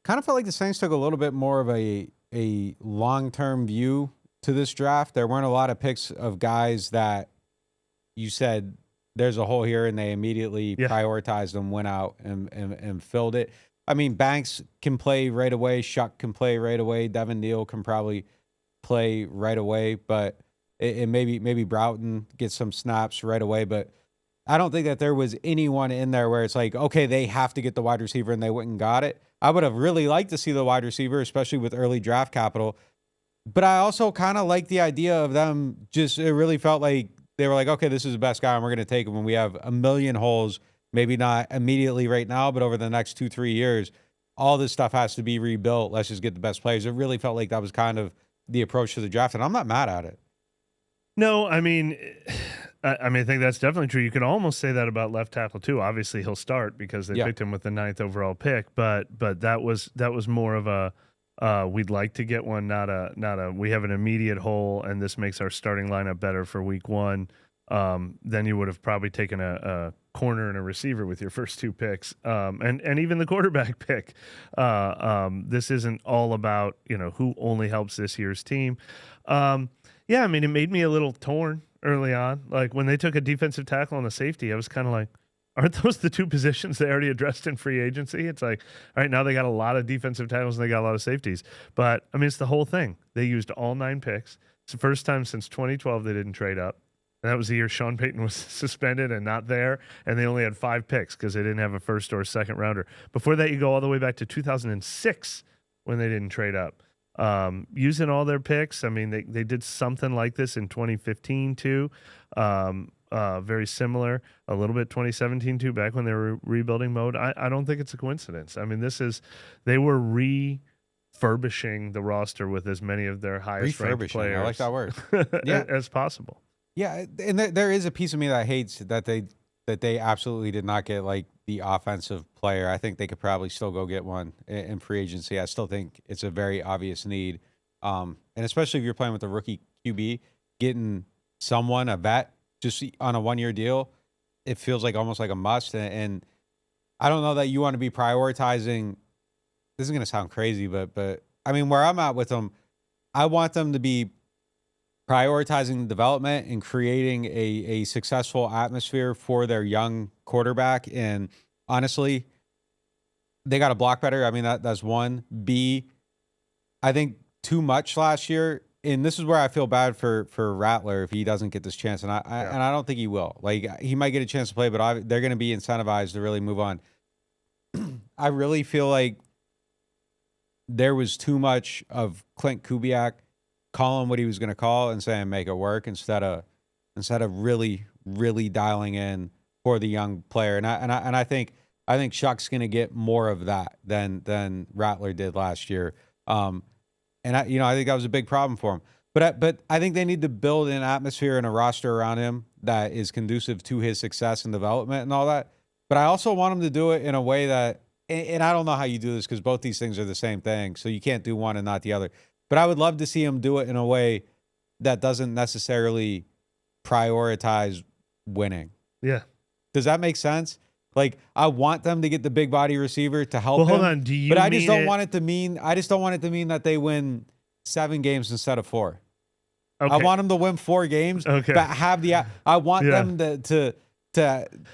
kind of felt like the Saints took a little bit more of a long-term view to this draft. There weren't a lot of picks of guys that you said there's a hole here, and they immediately prioritized them, went out and filled it. I mean, Banks can play right away. Shuck can play right away. Devin Neal can probably play right away, but maybe Broughton gets some snaps right away. But I don't think that there was anyone in there where it's like, okay, they have to get the wide receiver, and they went and got it. I would have really liked to see the wide receiver, especially with early draft capital. But I also kind of like the idea of them it really felt like they were like, okay, this is the best guy, and we're going to take him when we have a million holes, maybe not immediately right now, but over the next 2-3 years, all this stuff has to be rebuilt. Let's just get the best players. It really felt like that was kind of the approach to the draft, and I'm not mad at it. No, I mean, I think that's definitely true. You could almost say that about left tackle too. Obviously, he'll start because they picked him with the 9th overall pick. But that was more of a we'd like to get one, not a we have an immediate hole, and this makes our starting lineup better for week 1. Then you would have probably taken a corner and a receiver with your first 2 picks, and even the quarterback pick. This isn't all about who only helps this year's team. Yeah, I mean, it made me a little torn early on. Like when they took a defensive tackle and a safety, I was kind of like, aren't those the 2 positions they already addressed in free agency? It's like, all right, now they got a lot of defensive tackles and they got a lot of safeties. But, I mean, it's the whole thing. They used all 9 picks. It's the first time since 2012 they didn't trade up. And that was the year Sean Payton was suspended and not there, and they only had 5 picks because they didn't have a first or second rounder. Before that, you go all the way back to 2006 when they didn't trade up. Using all their picks, I mean, they did something like this in 2015 too. Very similar, a little bit 2017 too, back when they were rebuilding mode. I don't think it's a coincidence. I mean, they were refurbishing the roster with as many of their highest ranked players. I like that word. as possible. Yeah, and there is a piece of me that hates that they absolutely did not get like the offensive player. I think they could probably still go get one in free agency. I still think it's a very obvious need, and especially if you're playing with a rookie QB, getting a vet just on a 1-year deal, it feels like almost like a must. And I don't know that you want to be prioritizing. This is going to sound crazy, but I mean, where I'm at with them, I want them to be prioritizing development and creating a successful atmosphere for their young quarterback. And honestly, they got to block better. I mean, that's one. B, I think too much last year. And this is where I feel bad for Rattler if he doesn't get this chance. And I don't think he will. Like, he might get a chance to play, but they're going to be incentivized to really move on. I really feel like there was too much of Clint Kubiak calling what he was going to call and saying make it work instead of really dialing in for the young player. And I think Shuck's going to get more of that than Rattler did last year. And I think that was a big problem for him. But I think they need to build an atmosphere and a roster around him that is conducive to his success and development and all that. But I also want him to do it in a way that, and I don't know how you do this because both these things are the same thing, so you can't do one and not the other. But I would love to see him do it in a way that doesn't necessarily prioritize winning. Yeah. Does that make sense? Like, I want them to get the big body receiver to help him. Hold on. Do you? But I just don't want it to mean. I just don't want it to mean that they win 7 games instead of 4. Okay. I want them to win 4 games. Okay. But I want them to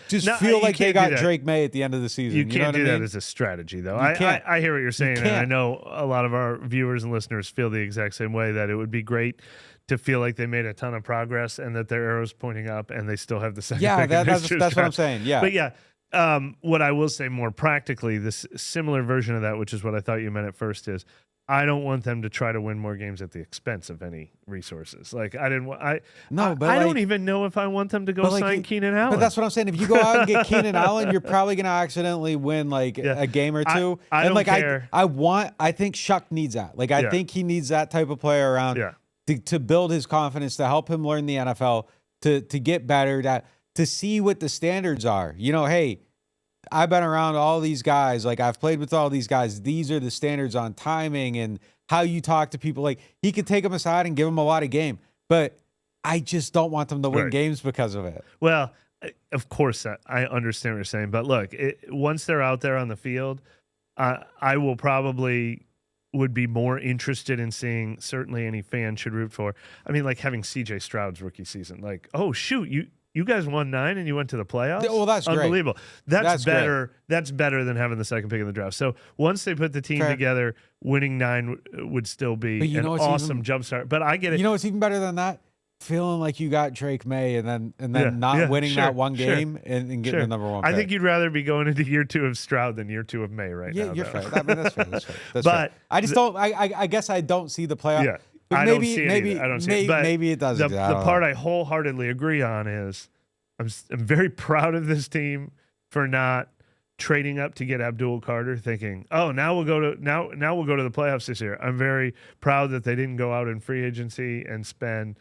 just feel like they got Drake May at the end of the season. You can't do that as a strategy, though. I hear what you're saying, and I know a lot of our viewers and listeners feel the exact same way, that it would be great to feel like they made a ton of progress and that their arrow's pointing up and they still have the second pick. Yeah, that's what I'm saying. Yeah. But yeah, what I will say more practically, this similar version of that, which is what I thought you meant at first, is I don't want them to try to win more games at the expense of any resources. Like I don't even know if I want them to go sign Keenan Allen. But that's what I'm saying. If you go out and get Keenan Allen, you're probably going to accidentally win a game or two. I don't care. I think Shuck needs that. Like I think he needs that type of player around to build his confidence, to help him learn the NFL, to get better, to see what the standards are. Hey, I've been around all these guys. Like, I've played with all these guys. These are the standards on timing and how you talk to people. Like, he could take them aside and give them a lot of game. But I just don't want them to win games because of it. Well, of course, I understand what you're saying. But look, once they're out there on the field, I will probably would be more interested in seeing, certainly any fan should root for. I mean, like having CJ Stroud's rookie season. Like, oh shoot, you guys won 9 and you went to the playoffs? Well, that's unbelievable. Great. That's better. Great. That's better than having the second pick in the draft. So once they put the team together, winning 9 would still be an awesome jumpstart. But I get it. You know what's even better than that? Feeling like you got Drake May and then not winning that one game and getting the number 1 pick. I think you'd rather be going into year 2 of Stroud than year 2 of May now. Yeah, you're fair. I mean, that's fair. That's fair. I just don't. I guess I don't see the playoff. Yeah, I don't see it. I don't see it. But maybe it does. The part I wholeheartedly agree on is I'm very proud of this team for not trading up to get Abdul Carter, thinking, oh, now we'll go to the playoffs this year. I'm very proud that they didn't go out in free agency and spend,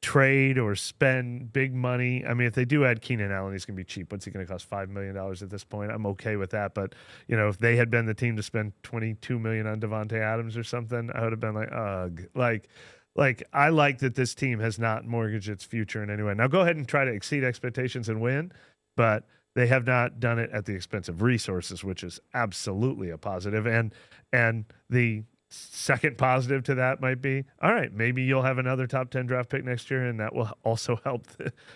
trade or spend big money. I mean, if they do add Keenan Allen, he's going to be cheap. What's he going to cost? $5 million at this point. I'm okay with that. But, if they had been the team to spend $22 million on Devontae Adams or something, I would have been like, ugh. Like, I like that this team has not mortgaged its future in any way. Now, go ahead and try to exceed expectations and win, but they have not done it at the expense of resources, which is absolutely a positive. And the second positive to that might be, all right, maybe you'll have another top 10 draft pick next year, and that will also help.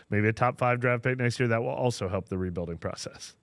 Maybe a top 5 draft pick next year, that will also help the rebuilding process.